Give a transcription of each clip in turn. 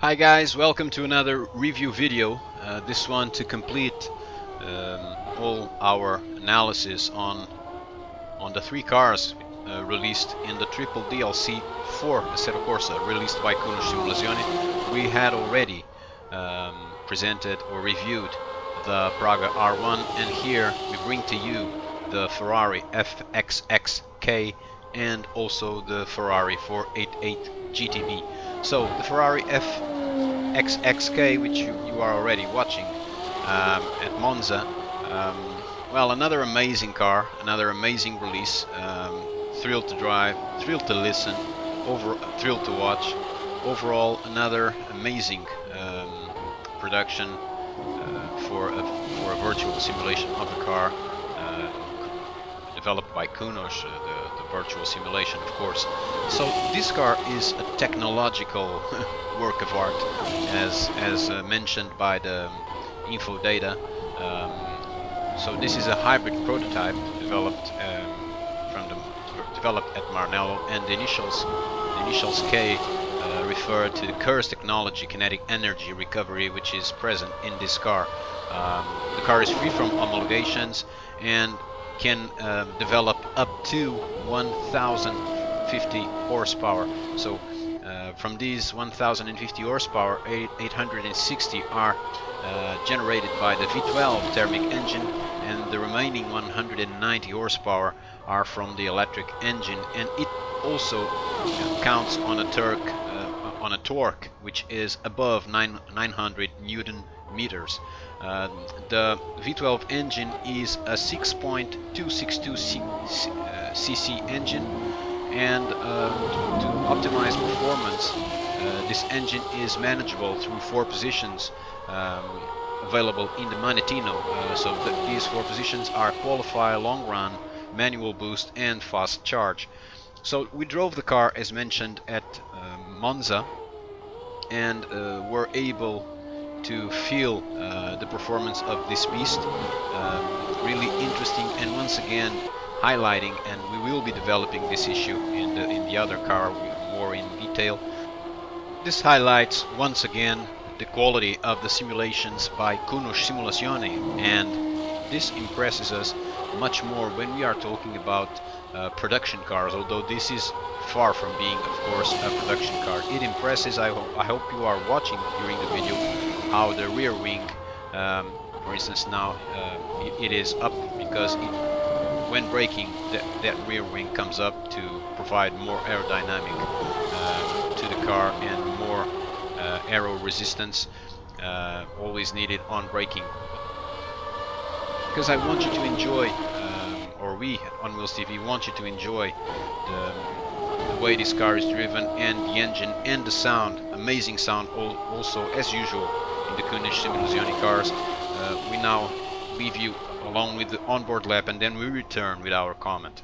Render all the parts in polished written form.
Hi guys, welcome to another review video. This one to complete all our analysis on the three cars released in the triple DLC for Assetto Corsa, released by Kunos Simulazione. We had already presented or reviewed the Praga R1, and here we bring to you the Ferrari FXXK and also the Ferrari 488 GTB. So the Ferrari FXXK, which you are already watching at Monza, well, another amazing car, another amazing release. Thrilled to drive, thrilled to listen, thrilled to watch. Overall, another amazing production for a virtual simulation of the car, developed by Kunos, the virtual simulation, of course. So this car is a technological work of art, as mentioned by the info data. So this is a hybrid prototype developed developed at Maranello, and the initials K refer to the Curse technology, kinetic energy recovery, which is present in this car. The car is free from homologations and can develop up to 1050 horsepower. So from these 1050 horsepower, 860 are generated by the V12 thermic engine, and the remaining 190 horsepower are from the electric engine, and it also counts on a torque which is above 900 Newton meters. The V12 engine is a 6.262 cc engine, and to optimize performance, this engine is manageable through 4 positions available in the Manettino. So these 4 positions are qualify, long run, manual boost, and fast charge. So we drove the car, as mentioned, at Monza, and were able to feel the performance of this beast. Really interesting, and once again highlighting, and we will be developing this issue in the other car more in detail. This highlights once again the quality of the simulations by Kunos Simulazione, and this impresses us much more when we are talking about production cars, although this is far from being, of course, a production car. It impresses. I hope you are watching during the video how the rear wing, for instance, now it is up because when braking, that rear wing comes up to provide more aerodynamic to the car and more aero resistance, always needed on braking. Because I want you to enjoy, or we at OnWheelsTV want you to enjoy the way this car is driven, and the engine and the sound, amazing sound also as usual in the Kunos Simulazione cars. We now leave you along with the onboard lap, and then we return with our comment.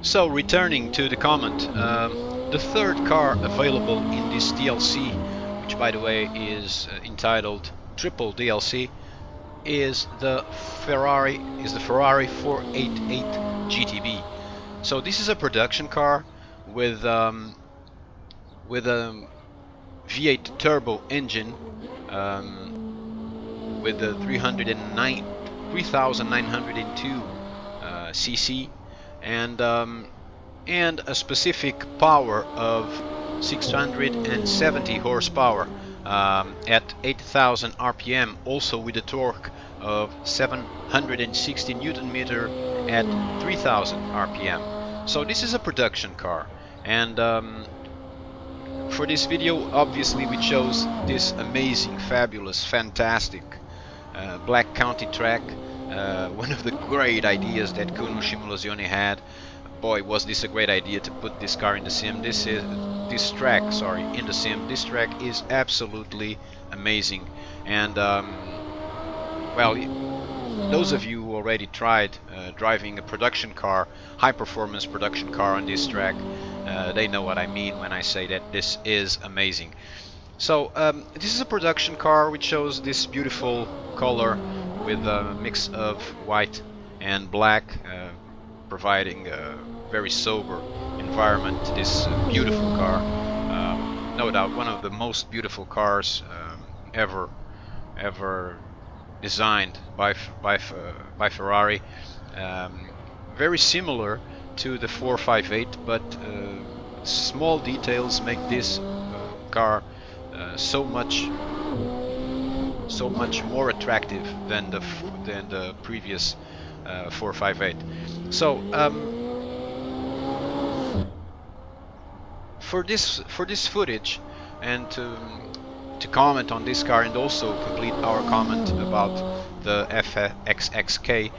So returning to the comment, the third car available in this DLC, which by the way is entitled Triple DLC, is the Ferrari 488 GTB. So this is a production car with a V8 turbo engine with a 3,902 cc and a specific power of 670 horsepower at 8,000 RPM, also with a torque of 760 Newton meter at 3,000 RPM. So this is a production car, and for this video obviously we chose this amazing, fabulous, fantastic Black County track. One of the great ideas that Kuno Shimulazione had. Boy, was this a great idea to put this car in the sim. This track in the sim. This track is absolutely amazing, and well, those of you who already tried driving a production car, high performance production car on this track, they know what I mean when I say that this is amazing. So this is a production car which shows this beautiful color with a mix of white and black, providing a very sober environment to this beautiful car. No doubt one of the most beautiful cars ever designed by Ferrari. Very similar to the 458, but small details make this car so much more attractive than the previous 458. So for this footage, and to comment on this car and also complete our comment about the FXXK,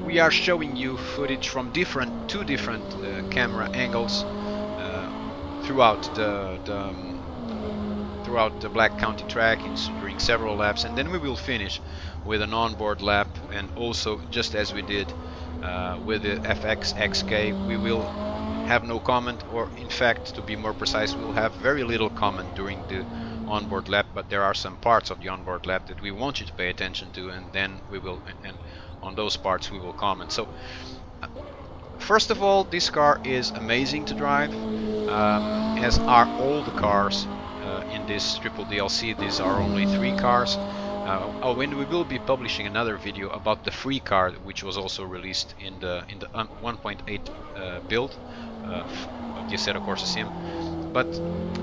we are showing you footage from two different camera angles throughout the Black County track during several laps, and then we will finish with an onboard lap. And also, just as we did with the FXXK, we will have no comment, or in fact, to be more precise, we'll have very little comment during the onboard lap, but there are some parts of the onboard lap that we want you to pay attention to, and then we will, and on those parts we will comment. So first of all, this car is amazing to drive, as are all the cars in this triple DLC. These are only 3 cars. And we will be publishing another video about the free car, which was also released in the 1.8 build of the Assetto Corsa sim. But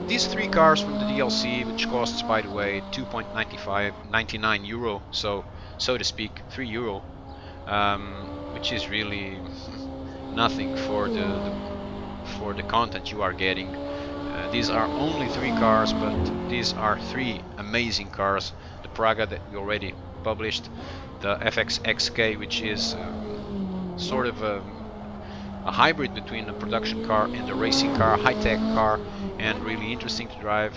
these 3 cars from the DLC, which costs, by the way, 2.99 euro, so to speak, 3 euro, which is really nothing for the content you are getting. These are only 3 cars, but these are 3 amazing cars. The Praga that we already published, the FXXK, which is sort of a hybrid between a production car and a racing car, high-tech car, and really interesting to drive,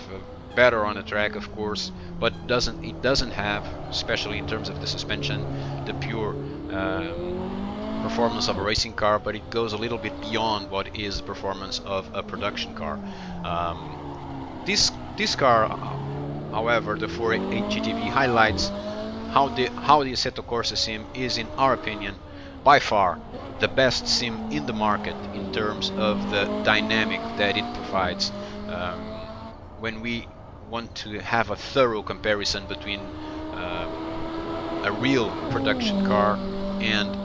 better on the track of course, but it doesn't have, especially in terms of the suspension, the pure performance of a racing car, but it goes a little bit beyond what is the performance of a production car. This car, however, the 488 GTB, highlights how the Assetto Corsa sim is, in our opinion, by far the best sim in the market in terms of the dynamic that it provides. When we want to have a thorough comparison between a real production car and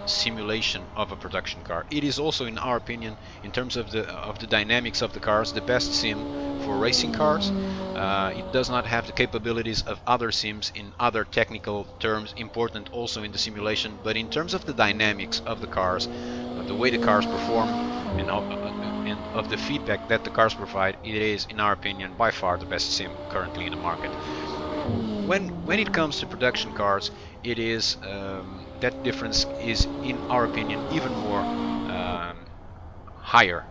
simulation of a production car, it is also, in our opinion, in terms of the dynamics of the cars, the best sim for racing cars. It does not have the capabilities of other sims in other technical terms, important also in the simulation, but in terms of the dynamics of the cars, the way the cars perform, and of the feedback that the cars provide, it is, in our opinion, by far the best sim currently in the market. When it comes to production cars, it is that difference is, in our opinion, even more higher.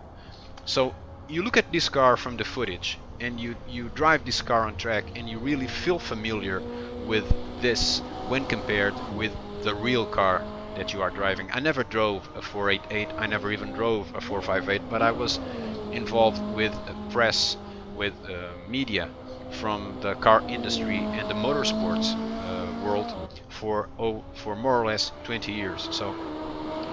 So you look at this car from the footage, and you drive this car on track, and you really feel familiar with this when compared with the real car that you are driving. I never drove a 488, I never even drove a 458, but I was involved with press, with media from the car industry and the motorsports world for more or less 20 years. So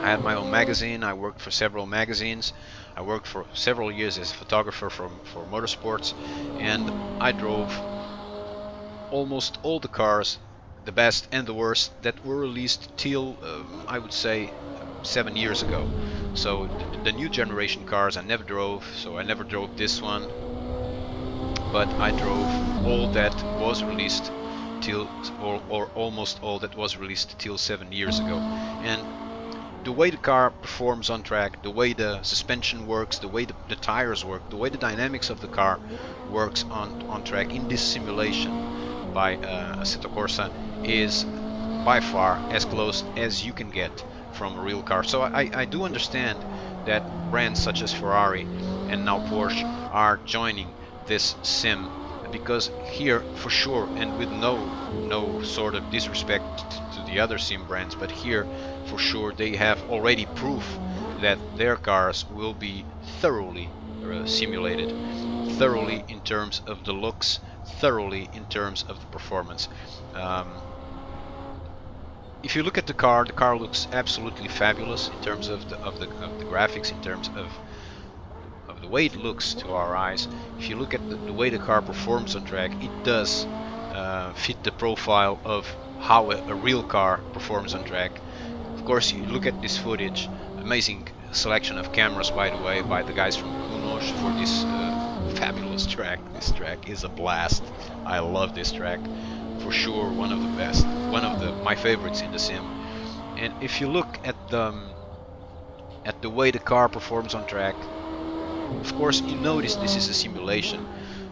I had my own magazine, I worked for several magazines, I worked for several years as a photographer for motorsports, and I drove almost all the cars, the best and the worst, that were released till I would say 7 years ago. So the new generation cars I never drove, so I never drove this one, but I drove all that was released till, or almost all that was released till 7 years ago. And the way the car performs on track, the way the suspension works, the way the tires work, the way the dynamics of the car works on track in this simulation by Assetto Corsa is by far as close as you can get from a real car. So I do understand that brands such as Ferrari and now Porsche are joining this sim, because here for sure, and with no sort of disrespect to the other sim brands, but here for sure they have already proof that their cars will be thoroughly simulated, thoroughly in terms of the looks, thoroughly in terms of the performance. If you look at the car looks absolutely fabulous in terms of the graphics, in terms of the way it looks to our eyes. If you look at the way the car performs on track, it does fit the profile of how a real car performs on track. Of course, you look at this footage, amazing selection of cameras, by the way, by the guys from Kunos for this fabulous track. This track is a blast. I love this track. For sure, one of the best, one of my favorites in the sim. And if you look at the way the car performs on track, of course you notice this is a simulation,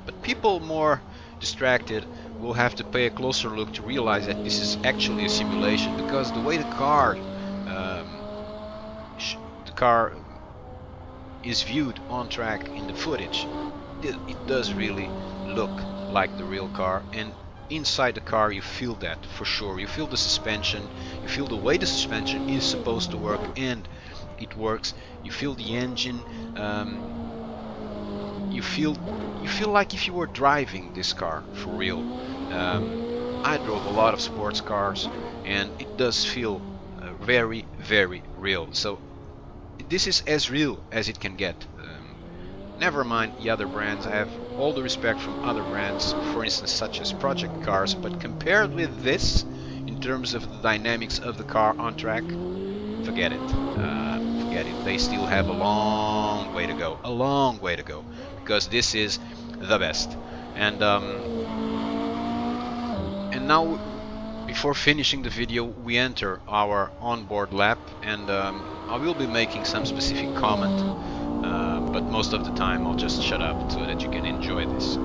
but people more distracted will have to pay a closer look to realize that this is actually a simulation, because the way the car is viewed on track in the footage, it does really look like the real car. And inside the car you feel that for sure. You feel the suspension, you feel the way the suspension is supposed to work, and it works. You feel the engine, you feel like if you were driving this car for real. I drove a lot of sports cars and it does feel very, very real. So this is as real as it can get. Never mind the other brands. I have all the respect from other brands, for instance such as project cars, but compared with this in terms of the dynamics of the car on track, forget it. Forget it. They still have a long way to go. A long way to go, because this is the best. And now, before finishing the video, we enter our onboard lap, and I will be making some specific comment, but most of the time I'll just shut up so that you can enjoy this.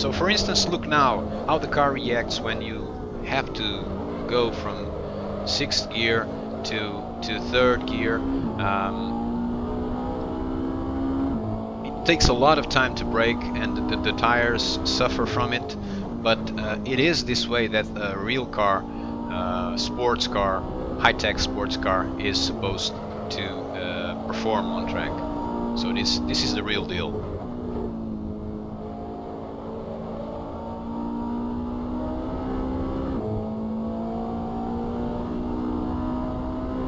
So for instance, look now how the car reacts when you have to go from 6th gear to 3rd gear. It takes a lot of time to brake, and the tires suffer from it, but it is this way that a real car, sports car, high-tech sports car is supposed to perform on track. So this is the real deal.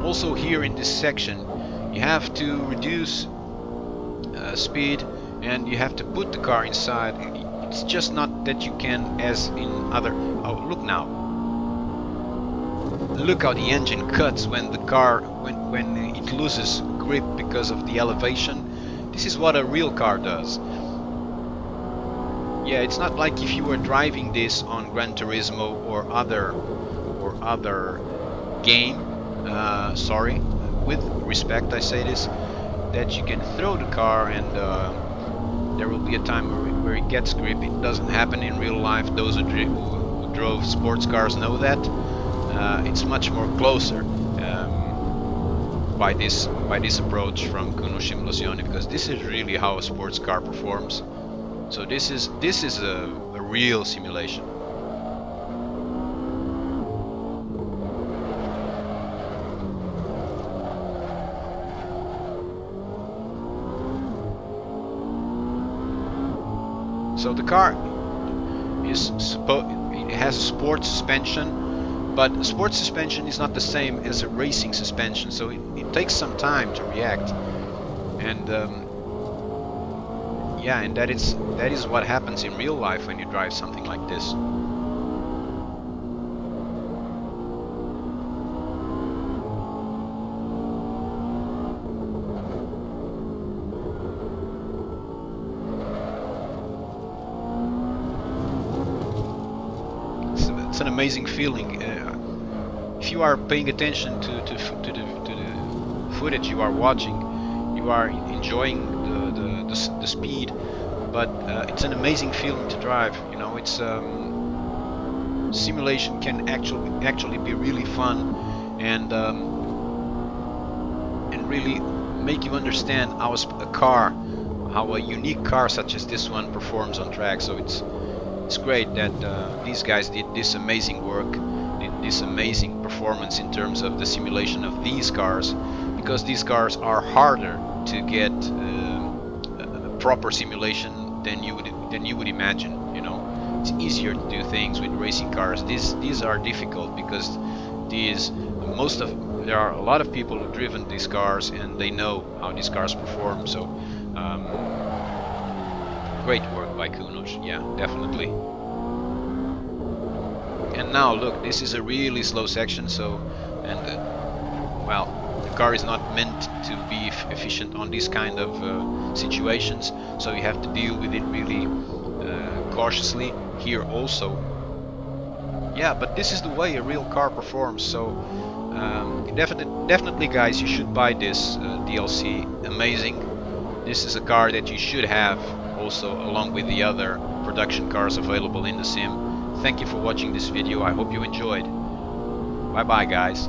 Also here in this section you have to reduce speed, and you have to put the car inside. It's just not that you can, as in other... Oh, look now. Look how the engine cuts when the car, when it loses grip because of the elevation. This is what a real car does. Yeah, it's not like if you were driving this on Gran Turismo or other game. Sorry, with respect I say this, that you can throw the car and there will be a time where it gets grip. It doesn't happen in real life. Those who drove sports cars know that. It's much more closer by this approach from Kuno Simulazione, because this is really how a sports car performs. So this is a real simulation. So the car it has a sport suspension, but sport suspension is not the same as a racing suspension, so it takes some time to react. And yeah, and that is what happens in real life when you drive something like this. It's an amazing feeling. If you are paying attention to the footage you are watching, you are enjoying the speed, but it's an amazing feeling to drive. You know, it's simulation can actually be really fun, and really make you understand how how a unique car such as this one performs on track. So it's great that these guys did this amazing work, did this amazing performance in terms of the simulation of these cars, because these cars are harder to get a proper simulation than you would imagine. You know, it's easier to do things with racing cars. These are difficult because there are a lot of people who've driven these cars and they know how these cars perform. So great work by Kunos, yeah, definitely. And now look, this is a really slow section, so, and well, the car is not meant to be efficient on these kind of situations, so you have to deal with it really cautiously here also. Yeah, but this is the way a real car performs, so definitely guys, you should buy this DLC. Amazing. This is a car that you should have also along with the other production cars available in the sim. Thank you for watching this video. I hope you enjoyed. Bye bye guys.